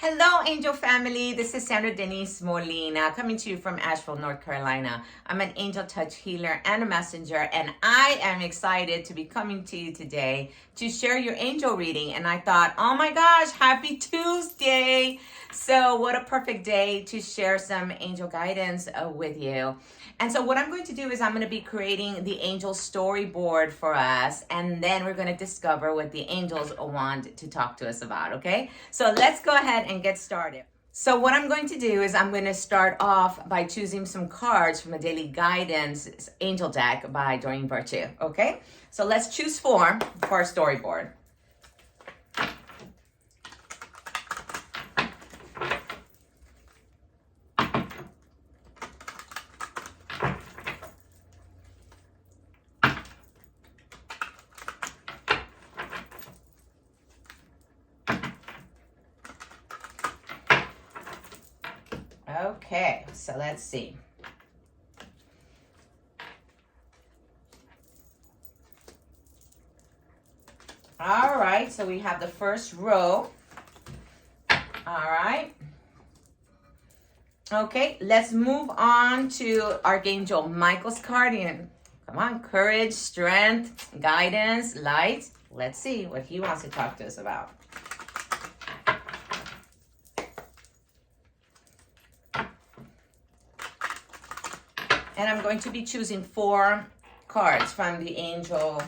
Hello, Angel family. This is Sandra Denise Molina coming to you from Asheville, North Carolina. I'm an angel touch healer and a messenger, and I am excited to be coming to you today to share your angel reading. And I thought, oh my gosh, happy Tuesday. So what a perfect day to share some angel guidance with you. And so what I'm going to do is I'm going to be creating the angel storyboard for us, and then we're going to discover what the angels want to talk to us about, okay? So let's go ahead and get started. So what I'm going to do is I'm going to start off by choosing some cards from the Daily Guidance Angel Deck by Doreen Virtue, okay? So let's choose four for our storyboard. Okay, so let's see. All right, so we have the first row. All right. Okay, let's move on to Archangel Michael's card. Come on, courage, strength, guidance, light. Let's see what he wants to talk to us about. And I'm going to be choosing four cards from the Angel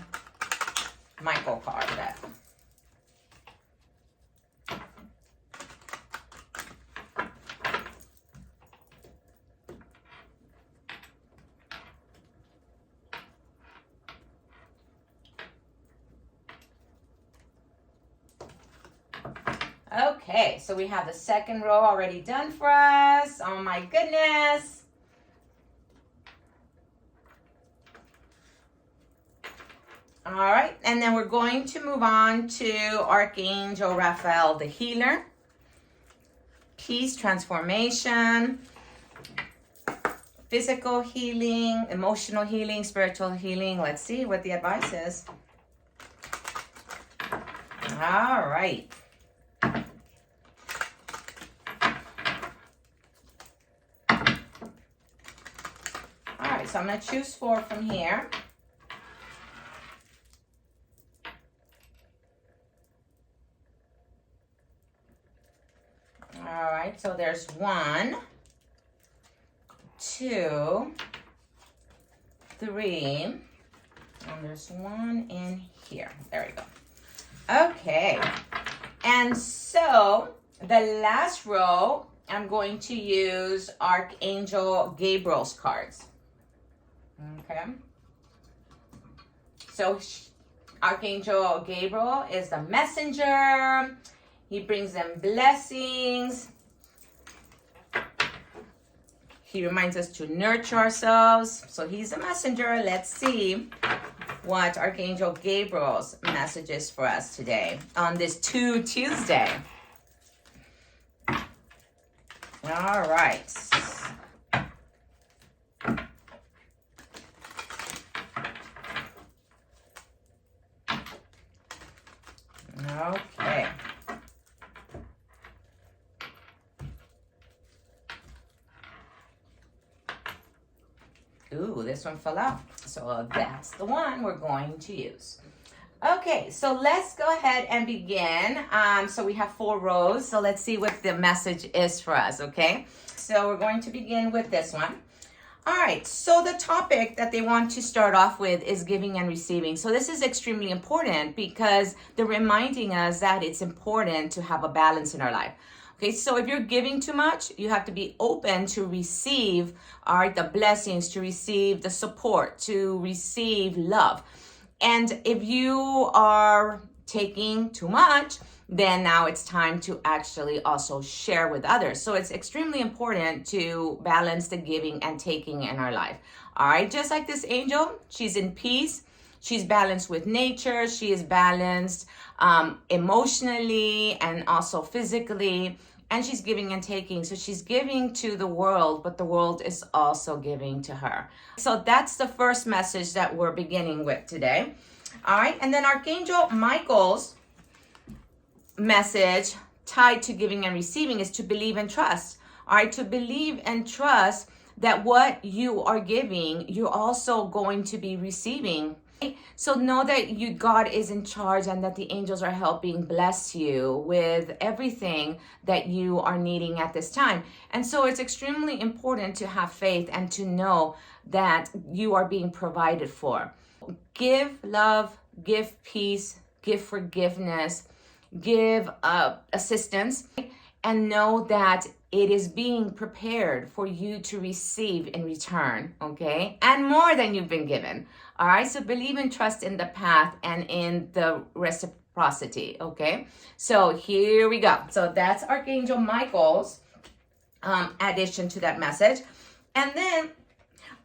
Michael card deck. Okay, so we have the second row already done for us. Oh my goodness. All right, and then we're going to move on to Archangel Raphael, the healer. Peace, transformation, physical healing, emotional healing, spiritual healing. Let's see what the advice is. All right. All right, so I'm going to choose four from here. All right, so there's 1, 2, 3, and there's one in here. There we go. Okay, and so the last row, I'm going to use Archangel Gabriel's cards. Okay, so Archangel Gabriel is the messenger. He brings them blessings. He reminds us to nurture ourselves. So he's a messenger. Let's see what Archangel Gabriel's message is for us today on this Tuesday. All right. Okay. Ooh, this one fell out. So that's the one we're going to use. Okay, so let's go ahead and begin. So we have 4 rows. So let's see what the message is for us, okay? So we're going to begin with this one. All right, so the topic that they want to start off with is giving and receiving. So this is extremely important because they're reminding us that it's important to have a balance in our life. Okay, so if you're giving too much, you have to be open to receive, all right, the blessings, to receive the support, to receive love. And if you are taking too much, then now it's time to actually also share with others. So it's extremely important to balance the giving and taking in our life. All right, just like this angel, she's in peace. She's balanced with nature. She is balanced emotionally and also physically. And she's giving and taking. So she's giving to the world, but the world is also giving to her. So that's the first message that we're beginning with today. All right, and then Archangel Michael's message tied to giving and receiving is to believe and trust. All right, to believe and trust that what you are giving, you're also going to be receiving. So know that God is in charge, and that the angels are helping bless you with everything that you are needing at this time. And so it's extremely important to have faith and to know that you are being provided for. Give love, give peace, give forgiveness, give assistance, and know that it is being prepared for you to receive in return, okay? And more than you've been given, all right? So believe and trust in the path and in the reciprocity, okay? So here we go. So that's Archangel Michael's addition to that message. And then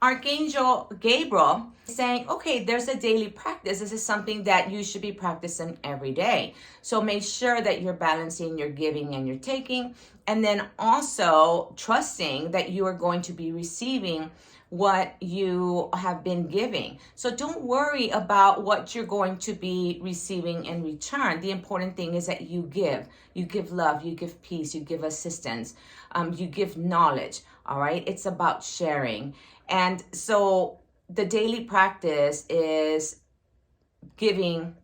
Archangel Gabriel saying, okay, there's a daily practice. This is something that you should be practicing every day. So make sure that you're balancing your giving and your taking, and then also trusting that you are going to be receiving what you have been giving. So don't worry about what you're going to be receiving in return. The important thing is that you give. You give love, you give peace, you give assistance, you give knowledge, all right? It's about sharing. And so the daily practice is giving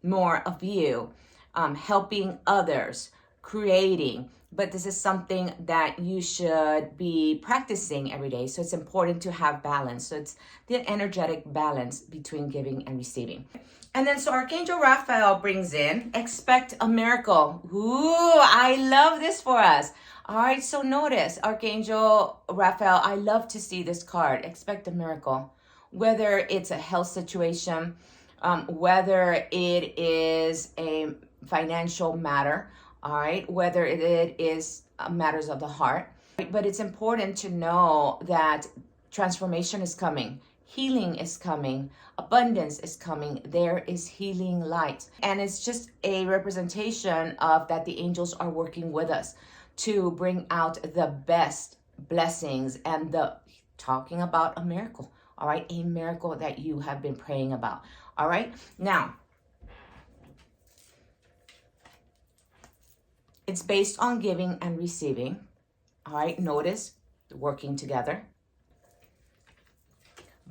more of you, helping others, creating. But this is something that you should be practicing every day. So it's important to have balance. So it's the energetic balance between giving and receiving. And then so Archangel Raphael brings in, expect a miracle. Ooh, I love this for us. All right, so notice, Archangel Raphael, I love to see this card, expect a miracle. Whether it's a health situation, whether it is a financial matter, all right, whether it is matters of the heart. But it's important to know that transformation is coming, healing is coming, abundance is coming, there is healing light. And it's just a representation of that the angels are working with us to bring out the best blessings and talking about a miracle, all right? A miracle that you have been praying about, all right? Now, it's based on giving and receiving, all right? Notice, working together.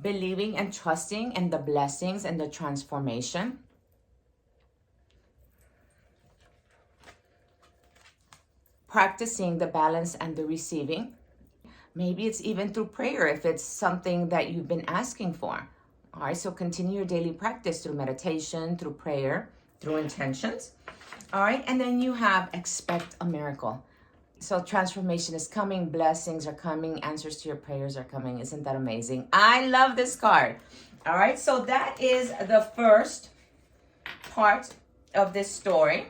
Believing and trusting in the blessings and the transformation. Practicing the balance and the receiving. Maybe it's even through prayer if it's something that you've been asking for. All right, so continue your daily practice through meditation, through prayer, through intentions. All right, and then you have expect a miracle. So transformation is coming, blessings are coming, answers to your prayers are coming. Isn't that amazing? I love this card. All right, so that is the first part of this story.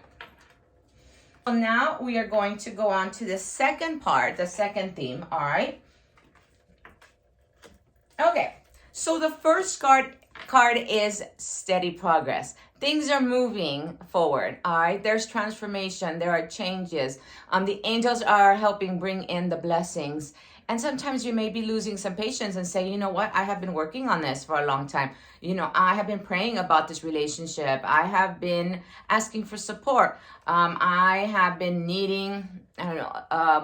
So now we are going to go on to the second part, the second theme, all right? Okay, so the first card is steady progress. Things are moving forward, all right? There's transformation, there are changes. The angels are helping bring in the blessings. And sometimes you may be losing some patience and say, you know what, I have been working on this for a long time. You know, I have been praying about this relationship. I have been asking for support. I have been needing,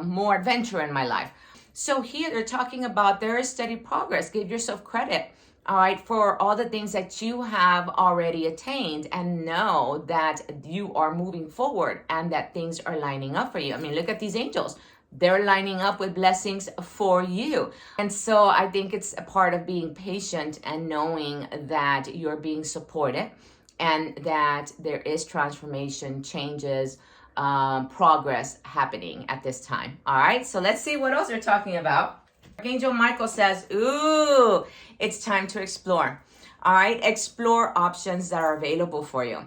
more adventure in my life. So here they're talking about there is steady progress. Give yourself credit, all right, for all the things that you have already attained, and know that you are moving forward and that things are lining up for you. I mean, look at these angels. They're lining up with blessings for you. And so I think it's a part of being patient and knowing that you're being supported and that there is transformation, changes, progress happening at this time. All right, so let's see what else they're talking about. Archangel Michael says, ooh, it's time to explore. All right, explore options that are available for you.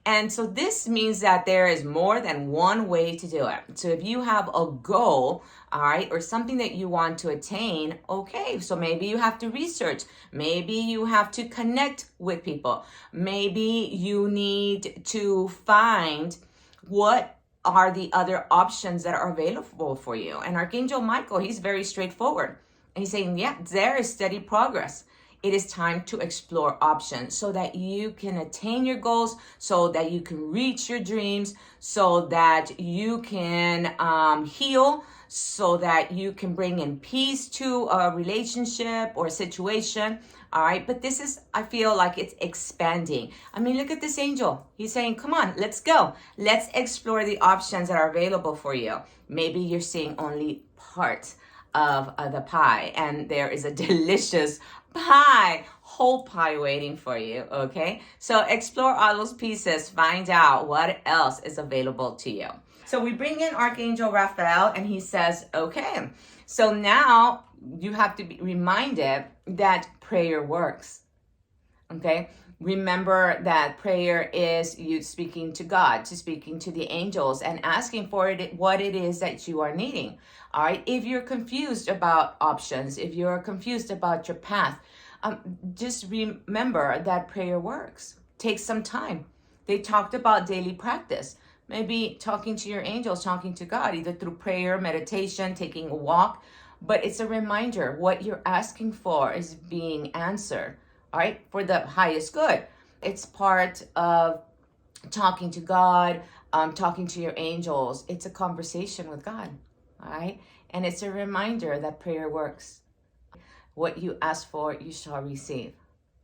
And so this means that there is more than one way to do it. So if you have a goal, all right, or something that you want to attain, okay, so maybe you have to research. Maybe you have to connect with people. Maybe you need to find what are the other options that are available for you. And Archangel Michael, he's very straightforward. And he's saying, yeah, there is steady progress. it is time to explore options so that you can attain your goals, so that you can reach your dreams, so that you can heal, so that you can bring in peace to a relationship or a situation. All right, but this is, I feel like it's expanding. I mean, look at this angel. He's saying, come on, let's go. Let's explore the options that are available for you. Maybe you're seeing only part of the pie, and there is a delicious pie, whole pie waiting for you, okay? So explore all those pieces, find out what else is available to you. So we bring in Archangel Raphael, and he says, okay, so now you have to be reminded that prayer works, okay? Remember that prayer is you speaking to God, to speaking to the angels and asking for it, what it is that you are needing. All right. If you're confused about options, if you're confused about your path, just remember that prayer works. Take some time. They talked about daily practice. Maybe talking to your angels, talking to God, either through prayer, meditation, taking a walk. But it's a reminder what you're asking for is being answered. All right, for the highest good. It's part of talking to God, talking to your angels. It's a conversation with God, all right? And it's a reminder that prayer works. What you ask for, you shall receive.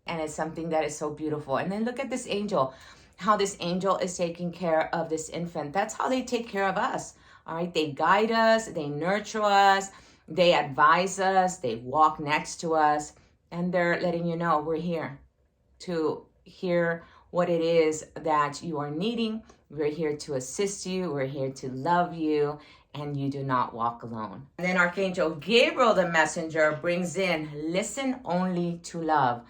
And it's something that is so beautiful. And then look at this angel, how this angel is taking care of this infant. That's how they take care of us, all right? They guide us, they nurture us, they advise us, they walk next to us. And they're letting you know we're here to hear what it is that you are needing. We're here to assist you. We're here to love you. And you do not walk alone. And then Archangel Gabriel, the messenger, brings in, listen only to love.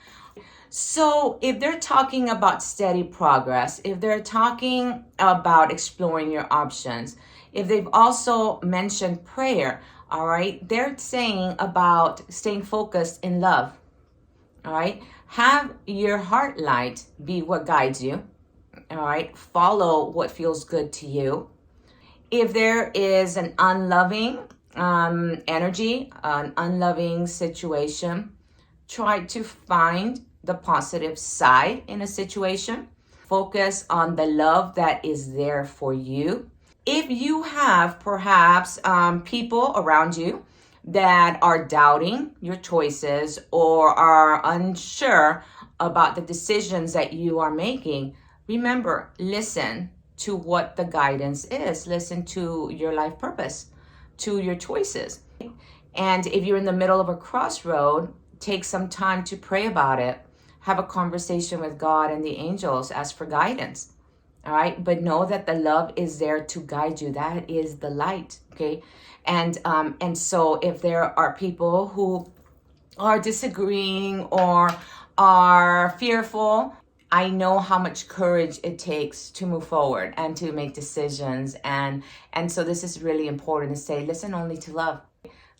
So if they're talking about steady progress, if they're talking about exploring your options, if they've also mentioned prayer, all right, they're saying about staying focused in love. All right. Have your heart light be what guides you. All right. Follow what feels good to you. If there is an unloving energy, an unloving situation, try to find the positive side in a situation. Focus on the love that is there for you. If you have perhaps people around you that are doubting your choices or are unsure about the decisions that you are making, remember, listen to what the guidance is. Listen to your life purpose, to your choices. And if you're in the middle of a crossroad, take some time to pray about it. Have a conversation with God and the angels. Ask for guidance. All right. But know that the love is there to guide you. That is the light. Okay. And so if there are people who are disagreeing or are fearful, I know how much courage it takes to move forward and to make decisions. And so this is really important to say, listen only to love.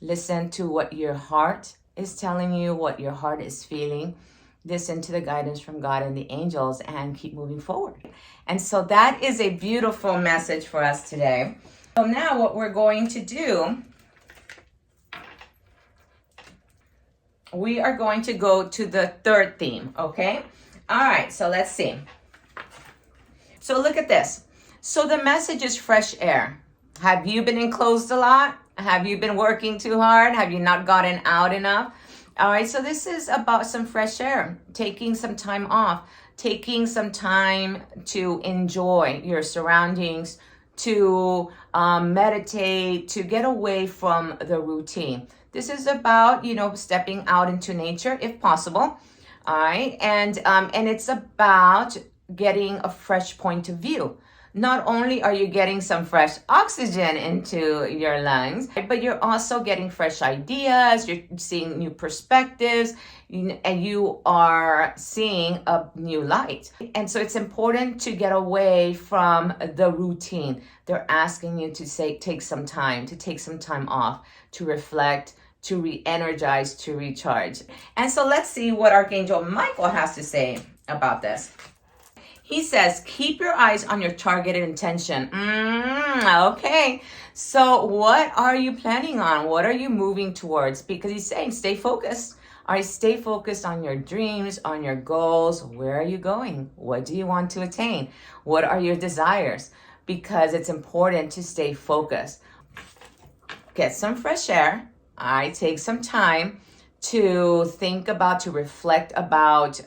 Listen to what your heart is telling you, what your heart is feeling. Listen to the guidance from God and the angels and keep moving forward. And so that is a beautiful message for us today. So now what we're going to do, we are going to go to the third theme, okay? All right, so let's see. So look at this. So the message is fresh air. Have you been enclosed a lot? Have you been working too hard? Have you not gotten out enough? All right, so this is about some fresh air, taking some time off, taking some time to enjoy your surroundings, to meditate, to get away from the routine. This is about, stepping out into nature if possible. All right. And it's about getting a fresh point of view. Not only are you getting some fresh oxygen into your lungs, but you're also getting fresh ideas. You're seeing new perspectives, and you are seeing a new light. And so it's important to get away from the routine. They're asking you to take some time off, to reflect, to re-energize, to recharge. And so let's see what Archangel Michael has to say about this. He says, keep your eyes on your targeted intention. Okay. So what are you planning on? What are you moving towards? Because he's saying, stay focused. All right, stay focused on your dreams, on your goals. Where are you going? What do you want to attain? What are your desires? Because it's important to stay focused. Get some fresh air. All right, take some time to think about, to reflect about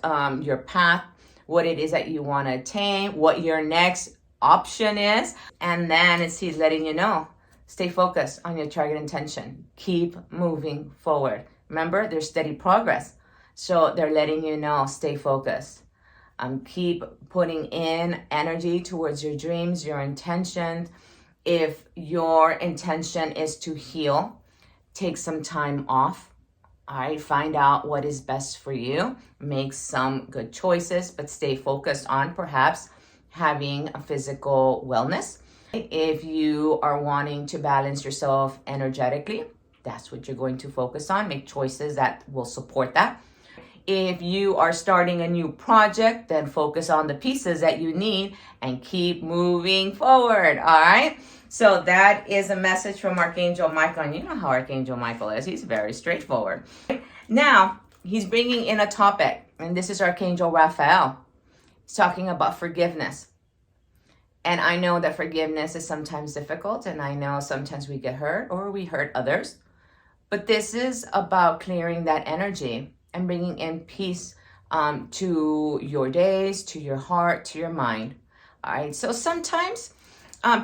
your path, what it is that you want to attain, what your next option is. And then he's letting you know, stay focused on your target intention. Keep moving forward. Remember, there's steady progress. So they're letting you know, stay focused. Keep putting in energy towards your dreams, your intentions. If your intention is to heal, take some time off. All right, find out what is best for you. Make some good choices, but stay focused on perhaps having a physical wellness. If you are wanting to balance yourself energetically, that's what you're going to focus on. Make choices that will support that. If you are starting a new project, then focus on the pieces that you need and keep moving forward. All right. So that is a message from Archangel Michael. And you know how Archangel Michael is. He's very straightforward. Now, he's bringing in a topic, and this is Archangel Raphael. He's talking about forgiveness. And I know that forgiveness is sometimes difficult, and I know sometimes we get hurt or we hurt others. But this is about clearing that energy and bringing in peace to your days, to your heart, to your mind. All right. So sometimes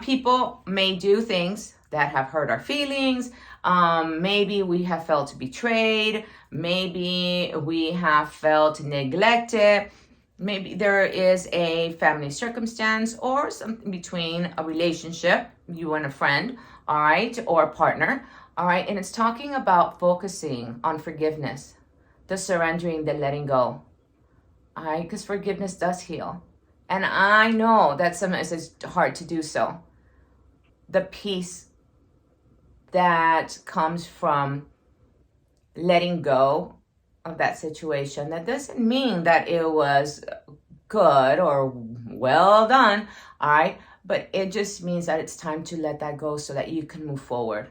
people may do things that have hurt our feelings. Maybe we have felt betrayed. Maybe we have felt neglected. Maybe there is a family circumstance or something between a relationship, you and a friend, all right, or a partner, all right. And it's talking about focusing on forgiveness, the surrendering, the letting go, all right, because forgiveness does heal. And I know that sometimes it's hard to do so. The peace that comes from letting go of that situation, that doesn't mean that it was good or well done, all right? But it just means that it's time to let that go so that you can move forward.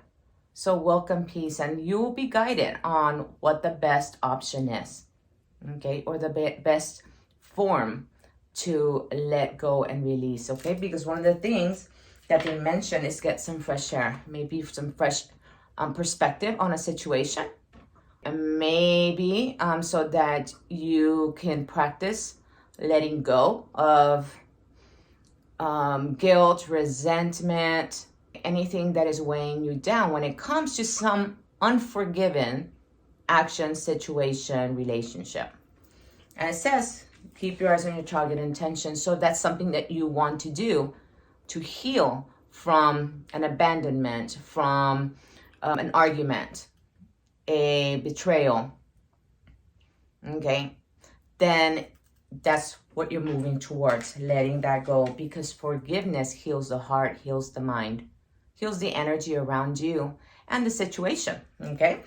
So welcome peace, and you will be guided on what the best option is, okay? Or the best form to let go and release, okay? Because one of the things that they mention is get some fresh air, maybe some fresh perspective on a situation, and maybe so that you can practice letting go of guilt, resentment, anything that is weighing you down when it comes to some unforgiven action, situation, relationship. And it says, keep your eyes on your target intention. So that's something that you want to do to heal from an abandonment, from an argument, a betrayal, okay? Then that's what you're moving towards, letting that go, because forgiveness heals the heart, heals the mind, heals the energy around you and the situation, okay?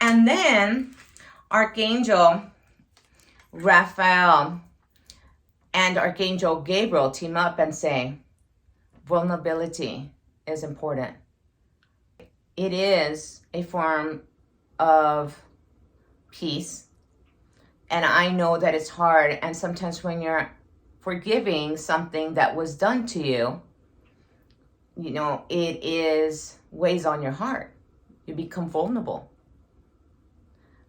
And then Archangel Raphael and Archangel Gabriel team up and say, vulnerability is important. It is a form of peace. And I know that it's hard. And sometimes when you're forgiving something that was done to you, you know, it weighs on your heart. You become vulnerable.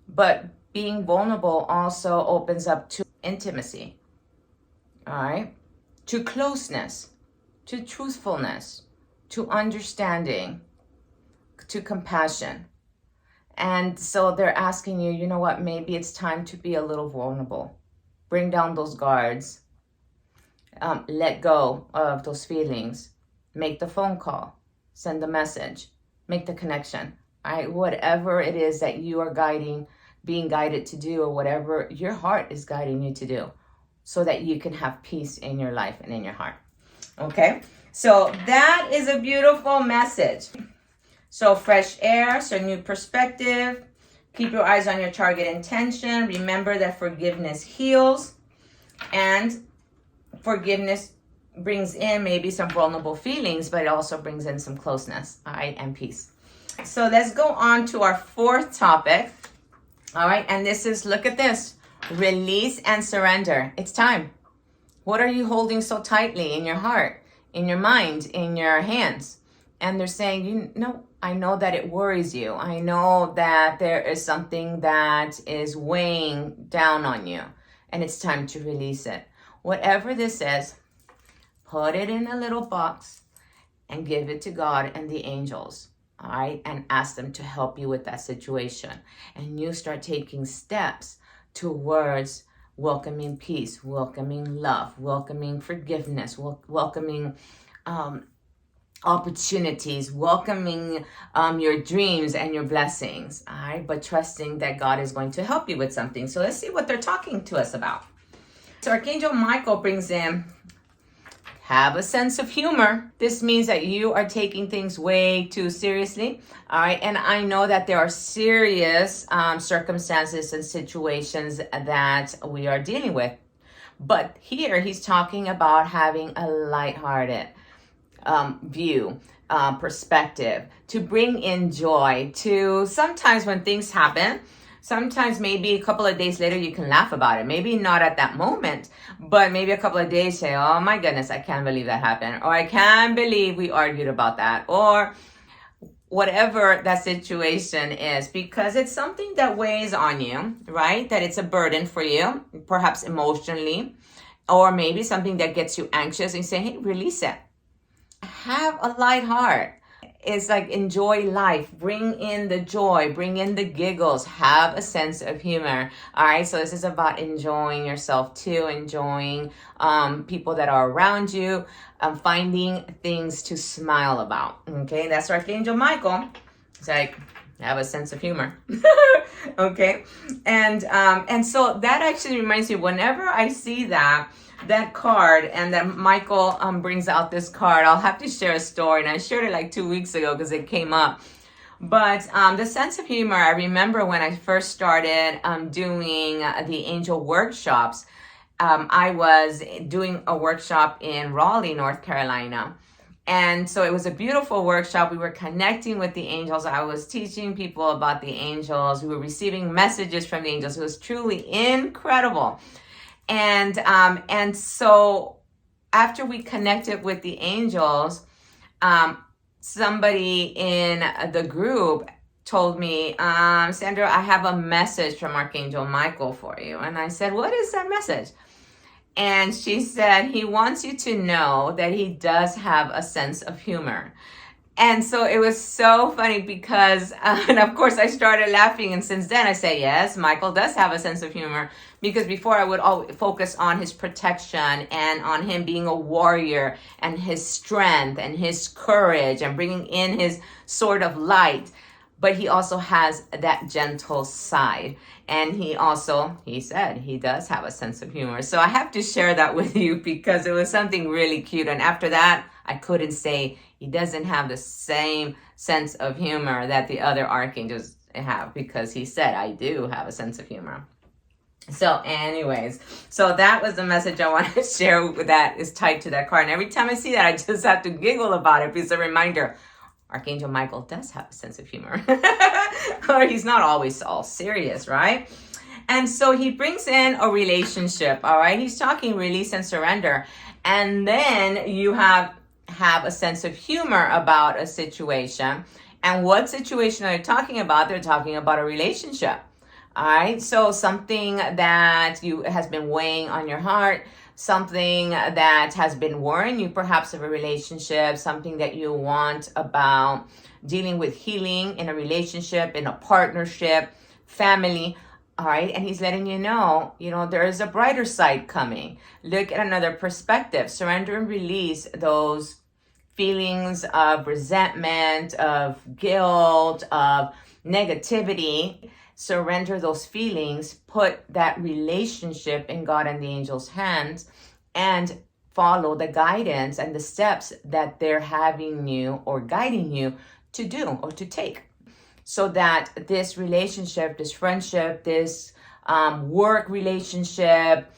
But being vulnerable also opens up to intimacy, all right? To closeness, to truthfulness, to understanding, to compassion. And so they're asking you, you know what, maybe it's time to be a little vulnerable. Bring down those guards. Let go of those feelings. Make the phone call. Send the message. Make the connection. All right? Whatever it is that you are being guided to do, or whatever your heart is guiding you to do, so that you can have peace in your life and in your heart. Okay? So that is a beautiful message. So fresh air, so new perspective. Keep your eyes on your target intention. Remember that forgiveness heals, and forgiveness brings in maybe some vulnerable feelings, but it also brings in some closeness, all right, and peace. So let's go on to our fourth topic. All right, and this is, look at this, release and surrender. It's time. What are you holding so tightly in your heart, in your mind, in your hands? And they're saying, you know, I know that it worries you. I know that there is something that is weighing down on you, and it's time to release it. Whatever this is, put it in a little box and give it to God and the angels. All right, and ask them to help you with that situation. And you start taking steps towards welcoming peace, welcoming love, welcoming forgiveness, welcoming opportunities, welcoming your dreams and your blessings. All right, but trusting that God is going to help you with something. So let's see what they're talking to us about. So Archangel Michael brings in, have a sense of humor. This means that you are taking things way too seriously. All right. And I know that there are serious circumstances and situations that we are dealing with. But here he's talking about having a lighthearted view, perspective, to bring in joy, to sometimes when things happen, sometimes maybe a couple of days later you can laugh about it. Maybe not at that moment, but maybe a couple of days say, oh my goodness, I can't believe that happened. Or I can't believe we argued about that. Or whatever that situation is, because it's something that weighs on you, right? That it's a burden for you, perhaps emotionally, or maybe something that gets you anxious, and you say, hey, release it. Have a light heart. It's like enjoy life, bring in the joy, bring in the giggles, have a sense of humor. All right, so this is about enjoying yourself too, enjoying people that are around you, finding things to smile about. Okay, that's Archangel Michael. It's like, have a sense of humor. Okay, and so that actually reminds me, whenever I see that card and that Michael brings out this card, I'll have to share a story, and I shared it like 2 weeks ago because it came up. But the sense of humor, I remember when I first started doing the angel workshops. I was doing a workshop in Raleigh, North Carolina. And so it was a beautiful workshop. We were connecting with the angels. I was teaching people about the angels. We were receiving messages from the angels. It was truly incredible. And so after we connected with the angels, somebody in the group told me, Sandra, I have a message from Archangel Michael for you. And I said, what is that message? And she said, he wants you to know that he does have a sense of humor. And so it was so funny because, and of course I started laughing. And since then I say, yes, Michael does have a sense of humor, because before I would always focus on his protection and on him being a warrior and his strength and his courage and bringing in his sword of light. But he also has that gentle side. And he said he does have a sense of humor. So I have to share that with you because it was something really cute. And after that, I couldn't say he doesn't have the same sense of humor that the other archangels have, because he said, I do have a sense of humor. So anyways, so that was the message I wanted to share that is tied to that card. And every time I see that, I just have to giggle about it, because it's a reminder, Archangel Michael does have a sense of humor. Or he's not always all serious, right? And so he brings in a relationship, all right? He's talking release and surrender. And then you have a sense of humor about a situation. And what situation are they talking about? They're talking about a relationship. All right, so something that has been weighing on your heart, something that has been worrying you perhaps of a relationship, something that you want about dealing with healing in a relationship, in a partnership, family. All right, and he's letting you know, there is a brighter side coming. Look at another perspective. Surrender and release those feelings of resentment, of guilt, of negativity. Surrender those feelings, put that relationship in God and the angels' hands, and follow the guidance and the steps that they're having you or guiding you to do or to take, so that this relationship, this friendship, this work relationship,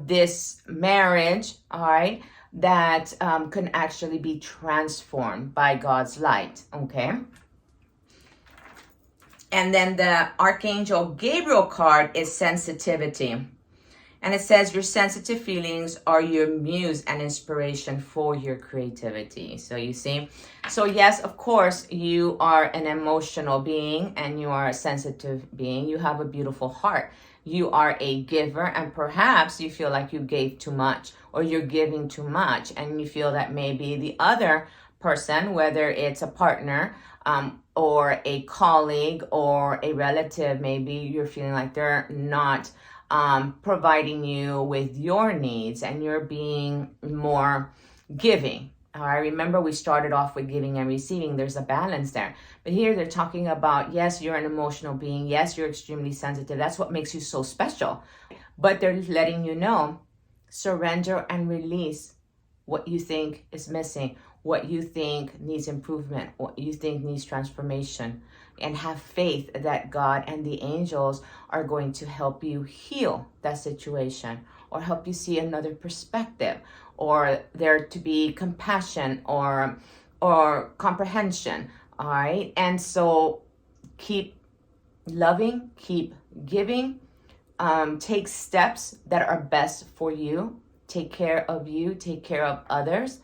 this marriage, all right, that can actually be transformed by God's light, okay? And then the Archangel Gabriel card is sensitivity. And it says your sensitive feelings are your muse and inspiration for your creativity. So you see, so yes, of course, you are an emotional being and you are a sensitive being. You have a beautiful heart. You are a giver, and perhaps you feel like you gave too much or you're giving too much, and you feel that maybe the other person, whether it's a partner or a colleague or a relative, maybe you're feeling like they're not providing you with your needs and you're being more giving. All right, remember we started off with giving and receiving. There's a balance there. But here they're talking about, yes, you're an emotional being. Yes, you're extremely sensitive. That's what makes you so special. But they're letting you know, surrender and release what you think is missing, what you think needs improvement, what you think needs transformation, and have faith that God and the angels are going to help you heal that situation or help you see another perspective, or there to be compassion or comprehension. All right. And so keep loving, keep giving, take steps that are best for you, take care of you, take care of others.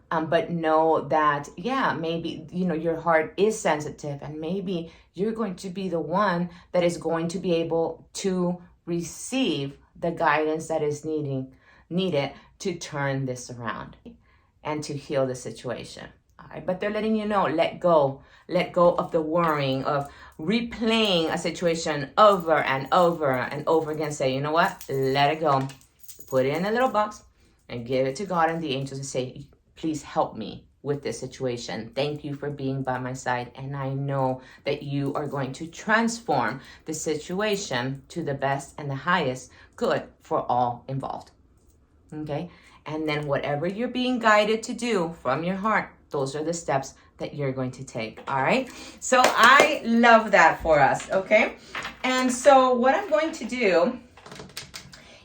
But know that, yeah, maybe, your heart is sensitive and maybe you're going to be the one that is going to be able to receive the guidance that is needed to turn this around and to heal the situation. All right, but they're letting you know, let go of the worrying, of replaying a situation over and over and over again. Say, you know what, let it go. Put it in a little box and give it to God and the angels and say, please help me with this situation. Thank you for being by my side. And I know that you are going to transform the situation to the best and the highest good for all involved. Okay? And then whatever you're being guided to do from your heart, those are the steps that you're going to take. All right? So I love that for us. Okay? And so what I'm going to do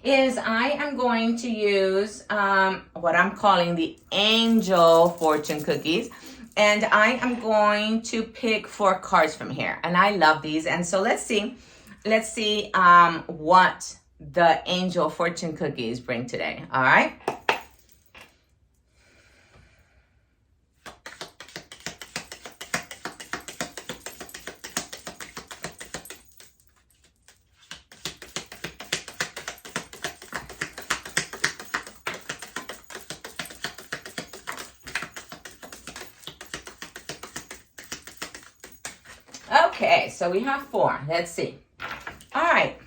is I am going to use what I'm calling the Angel Fortune Cookies. And I am going to pick 4 cards from here. And I love these. And so let's see what the Angel Fortune Cookies bring today. All right. Okay, so we have 4. Let's see. All right.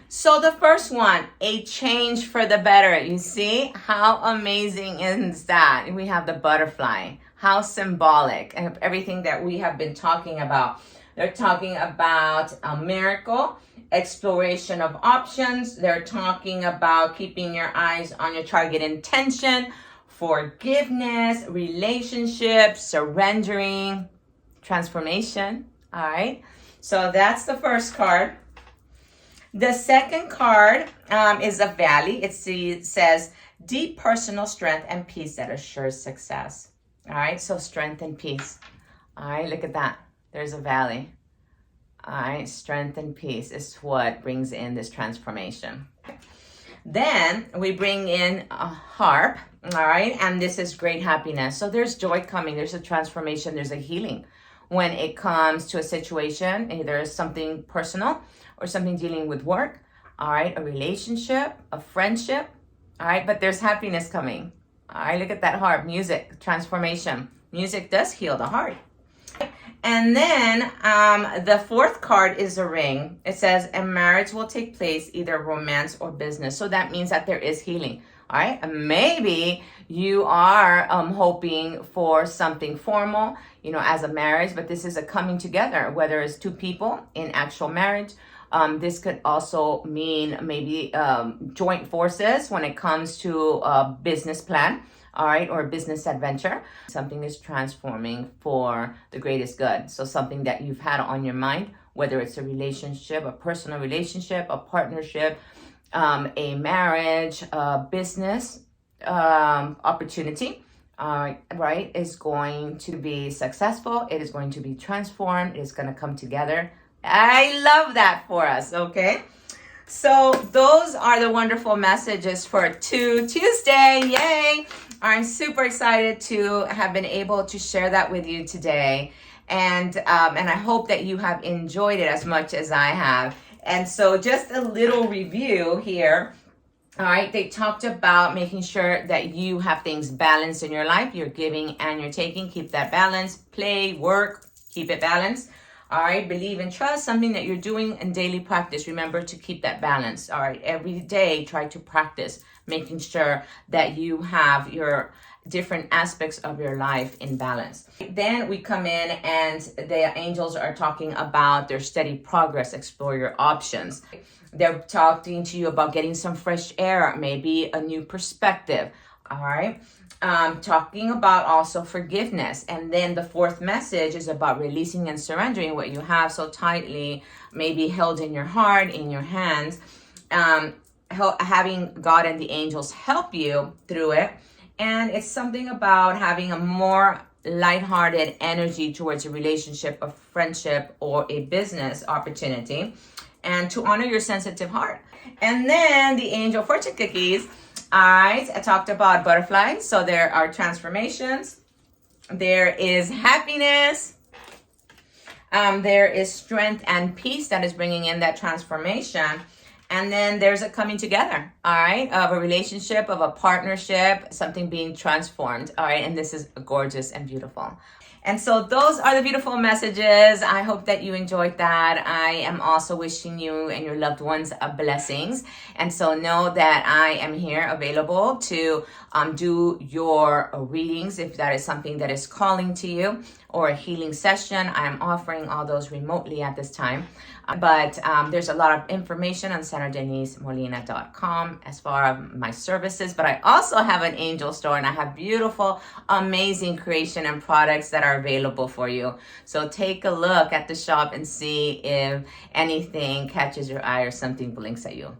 So the first one, a change for the better. You see how amazing is that? We have the butterfly. How symbolic of everything that we have been talking about. They're talking about a miracle, exploration of options. They're talking about keeping your eyes on your target intention, forgiveness, relationships, surrendering, transformation. All right, so that's the first card. The second card is a valley. It says deep personal strength and peace that assures success. All right, so strength and peace. All right, look at that. There's a valley. All right, strength and peace is what brings in this transformation. Then we bring in a harp. All right, and this is great happiness. So there's joy coming. There's a transformation. There's a healing. When it comes to a situation, either something personal or something dealing with work, all right, a relationship, a friendship, all right, but there's happiness coming. All right, look at that harp, music, transformation. Music does heal the heart. And then the 4th card is a ring. It says a marriage will take place, either romance or business. So that means that there is healing. All right, and maybe you are hoping for something formal, as a marriage, but this is a coming together, whether it's 2 people in actual marriage. This could also mean maybe joint forces when it comes to a business plan, all right, or a business adventure. Something is transforming for the greatest good. So something that you've had on your mind, whether it's a relationship, a personal relationship, a partnership, a marriage, a business opportunity, right, is going to be successful. It is going to be transformed. It is going to come together I love that for us, okay? So those are the wonderful messages for Tuesday. Yay! I'm super excited to have been able to share that with you today. And I hope that you have enjoyed it as much as I have. And so just a little review here. All right, they talked about making sure that you have things balanced in your life. You're giving and you're taking. Keep that balance. Play, work, keep it balanced. All right, believe and trust, something that you're doing in daily practice. Remember to keep that balance. All right, every day try to practice making sure that you have your different aspects of your life in balance. Then we come in and the angels are talking about their steady progress. Explore your options. They're talking to you about getting some fresh air, maybe a new perspective. All right. Talking about also forgiveness. And then the fourth message is about releasing and surrendering what you have so tightly, maybe held in your heart, in your hands. Having God and the angels help you through it. And it's something about having a more lighthearted energy towards a relationship, a friendship, or a business opportunity. And to honor your sensitive heart. And then the angel fortune cookies. All right, I talked about butterflies. So there are transformations. There is happiness. There is strength and peace that is bringing in that transformation. And then there's a coming together, all right, of a relationship, of a partnership, something being transformed, all right? And this is gorgeous and beautiful. And so those are the beautiful messages. I hope that you enjoyed that. I am also wishing you and your loved ones blessings. And so know that I am here available to do your readings if that is something that is calling to you, or a healing session. I am offering all those remotely at this time. But there's a lot of information on SandraDeniseMolina.com as far as my services. But I also have an angel store, and I have beautiful, amazing creation and products that are available for you. So take a look at the shop and see if anything catches your eye or something blinks at you.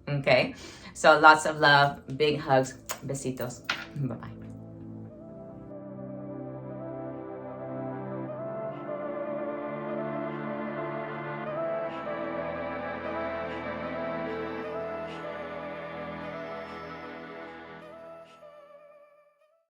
Okay? So lots of love, big hugs, besitos. Bye-bye.